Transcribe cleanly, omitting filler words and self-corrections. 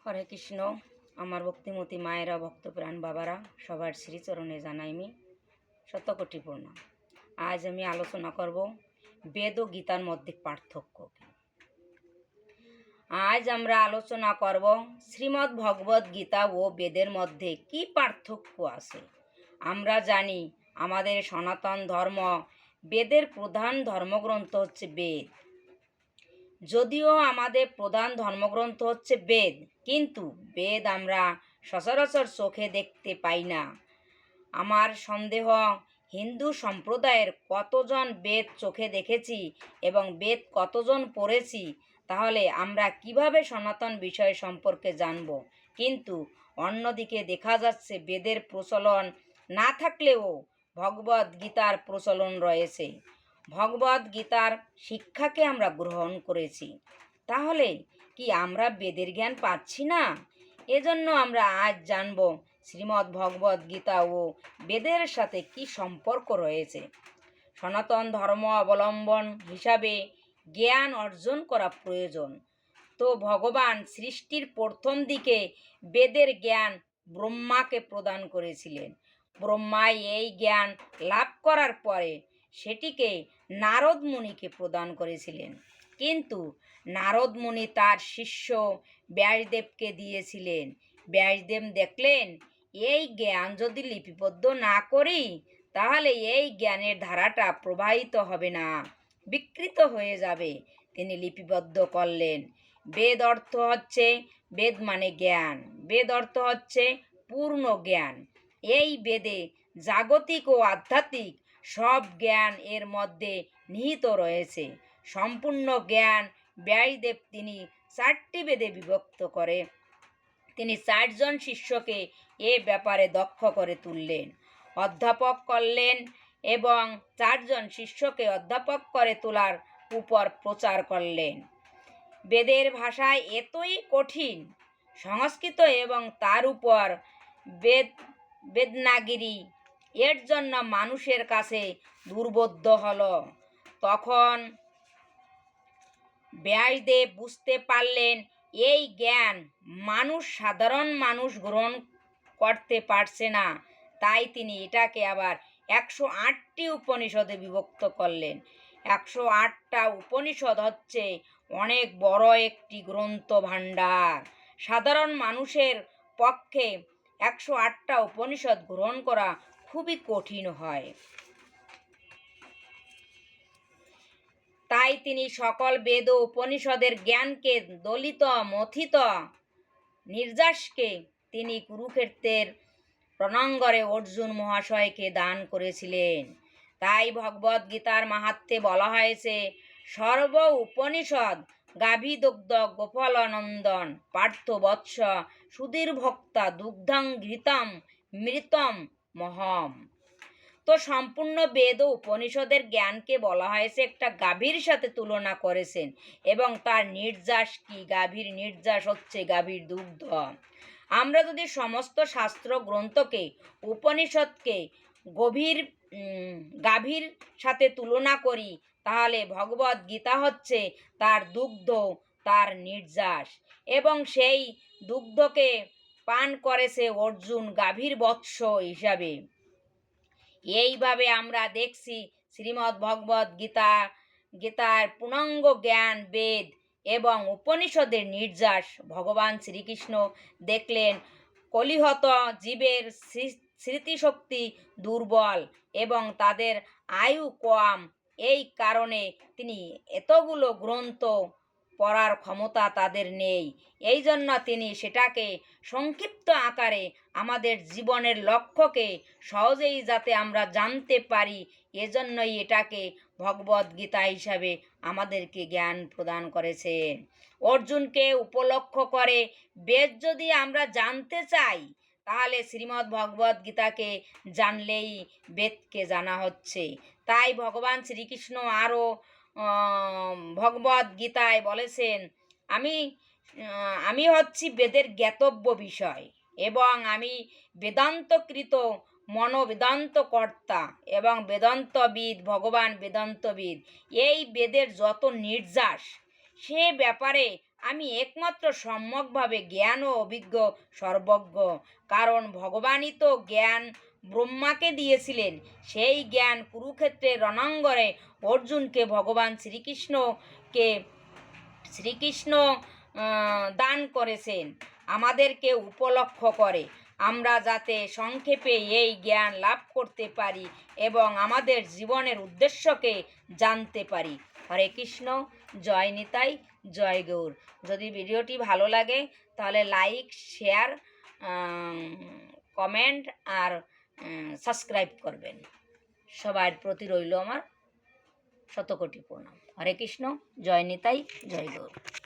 হরে কৃষ্ণ। আমার ভক্তিমতী মায়েরা, ভক্তপ্রাণ বাবারা, সবার শ্রীচরণে জানাইমি শতকোটি প্রণাম। আজ আমি আলোচনা করব বেদ ও গীতার মধ্যে পার্থক্য কি। আজ আমরা আলোচনা করব শ্রীমদ্ ভগবদ গীতা ও বেদের মধ্যে কি পার্থক্য আছে। আমরা জানি আমাদের সনাতন ধর্ম, বেদের প্রধান ধর্মগ্রন্থ হচ্ছে বেদ। যদিও আমাদের প্রধান ধর্মগ্রন্থ হচ্ছে বেদ, কিন্তু বেদ আমরা সচরাচর চোখে দেখতে পাই না। আমার সন্দেহ, হিন্দু সম্প্রদায়ের কতজন বেদ চোখে দেখেছি এবং বেদ কতজন পড়েছি, তাহলে আমরা কিভাবে সনাতন বিষয় সম্পর্কে জানব। কিন্তু অন্যদিকে দেখা যাচ্ছে বেদের প্রচলন না থাকলেও ভগবদ গীতার প্রচলন রয়েছে। ভগবদ গীতার শিক্ষাকে আমরা গ্রহণ করেছি, তাহলে কি আমরা বেদের জ্ঞান পাচ্ছি না? এজন্য আমরা আজ জানব শ্রীমদ্ ভগবদ গীতা ও বেদের সাথে কি সম্পর্ক রয়েছে। সনাতন ধর্ম অবলম্বন হিসাবে জ্ঞান অর্জন করা প্রয়োজন। তো ভগবান সৃষ্টির প্রথম দিকে বেদের জ্ঞান ব্রহ্মাকে প্রদান করেছিলেন। ব্রহ্মাই এই জ্ঞান লাভ করার পরে সেটিকে নারদ মুনিকে প্রদান করেছিলেন, কিন্তু নারদ মুনি তার শিষ্য ব্যাসদেবকে দিয়েছিলেন। ব্যাসদেব দেখলেন এই জ্ঞান যদি লিপিবদ্ধ না করি, তাহলে এই জ্ঞানের ধারাটা প্রবাহিত হবে না, বিকৃত হয়ে যাবে। তিনি লিপিবদ্ধ করলেন। বেদ অর্থ হচ্ছে, বেদ মানে জ্ঞান, বেদ অর্থ হচ্ছে পূর্ণ জ্ঞান। এই বেদে জাগতিক ও আধ্যাত্মিক সব জ্ঞান এর মধ্যে নিহিত রয়েছে। সম্পূর্ণ জ্ঞান ব্যাসদেব তিনি 4টি বেদে বিভক্ত করে তিনি 4জন শিষ্যকে এ ব্যাপারে দক্ষ করে তুললেন, অধ্যাপক করলেন এবং 4জন শিষ্যকে অধ্যাপক করে তোলার উপর প্রচার করলেন। বেদের ভাষায় এতই কঠিন সংস্কৃত এবং তার উপর বেদনাগিরি, এর জন্য মানুষের কাছে দুর্বোধ্য হলো। তখন ব্যাসদেব বুঝতে পারলেন এই জ্ঞান সাধারণ মানুষ গ্রহণ করতে পারছে না, তাই তিনি এটাকে আবার 108টি উপনিষদে বিভক্ত করলেন। 108টা উপনিষদ হচ্ছে অনেক বড় একটি গ্রন্থ ভাণ্ডার। সাধারণ মানুষের পক্ষে 108টা উপনিষদ গ্রহণ করা খুবই কঠিন হয়। তাই তিনি সকল বেদ ও উপনিষদের জ্ঞানকে দলিত মথিত নির্যাসকে তিনি কুরুক্ষেত্রের রণাঙ্গনে অর্জুন মহাশয়কে দান করেছিলেন। তাই ভগবদ গীতার মাহাত্ম্যে বলা হয়েছে, সর্ব উপনিষদ গাভীদগ্ধ গোপালনন্দন পার্থ বৎস সুধীর ভক্তা দুগ্ধং ঘৃতম মৃতম মহম। তো সম্পূর্ণ বেদ ও উপনিষদের জ্ঞানকে বলা হয়েছে একটা গাভীর সাথে তুলনা করেছেন, এবং তার নির্যাস কি? গাভীর নির্যাস হচ্ছে গাভীর দুগ্ধ। আমরা যদি সমস্ত শাস্ত্র গ্রন্থকে, উপনিষদকে গাভীর সাথে তুলনা করি, তাহলে ভগবদ গীতা হচ্ছে তার দুগ্ধ, তার নির্যাস, এবং সেই দুগ্ধকে পান করেছে অর্জুন গাভীর বৎস হিসাবে। এইভাবে আমরা দেখছি শ্রীমদ্ ভগবদ গীতার পূর্ণাঙ্গ জ্ঞান বেদ এবং উপনিষদের নির্যাস। ভগবান শ্রীকৃষ্ণ দেখলেন কলিহত জীবের স্মৃতিশক্তি দুর্বল এবং তাদের আয়ু কম, এই কারণে তিনি এতগুলো গ্রন্থ পড়ার ক্ষমতা তাদের নেই। এই জন্য তিনি সেটাকে সংক্ষিপ্ত আকারে আমাদের জীবনের লক্ষ্যকে সহজেই যাতে আমরা জানতে পারি, এজন্যই এটাকে ভগবদ গীতা হিসাবে আমাদেরকে জ্ঞান প্রদান করেছেন। অর্জুনকে উপলক্ষ করে বেদ যদি আমরা জানতে চাই, তাহলে শ্রীমদ্ ভগবদ গীতাকে জানলেই বেদকে জানা হচ্ছে। তাই ভগবান শ্রীকৃষ্ণ আরও ভগবদ গীতায় বলেছেন, আমি হচ্ছি বেদের জ্ঞাতব্য বিষয়, এবং আমি বেদান্তকৃত মনোবেদান্ত কর্তা এবং বেদান্তবিদ। ভগবান বেদান্তবিদ। এই বেদের যত নির্যাস সে ব্যাপারে আমি একমাত্র সম্যকভাবে জ্ঞান ও অভিজ্ঞ সর্বজ্ঞ, কারণ ভগবানই তো জ্ঞান ব্রহ্মাকে দিয়েছিলেন। সেই জ্ঞান কুরুক্ষেত্রের রণাঙ্গনে অর্জুনকে ভগবান শ্রীকৃষ্ণ দান করেছেন আমাদেরকে উপলক্ষ করে, আমরা যাতে সংক্ষেপে এই জ্ঞান লাভ করতে পারি এবং আমাদের জীবনের উদ্দেশ্যকে জানতে পারি। হরে কৃষ্ণ, জয় নিতাই, জয় গৌর। যদি ভিডিওটি ভালো লাগে তাহলে লাইক, শেয়ার, কমেন্ট আর সাবস্ক্রাইব করবেন। সবার প্রতি রইল আমার শতকোটি প্রণাম। হরে কৃষ্ণ, জয় নিতাই, জয় গৌর।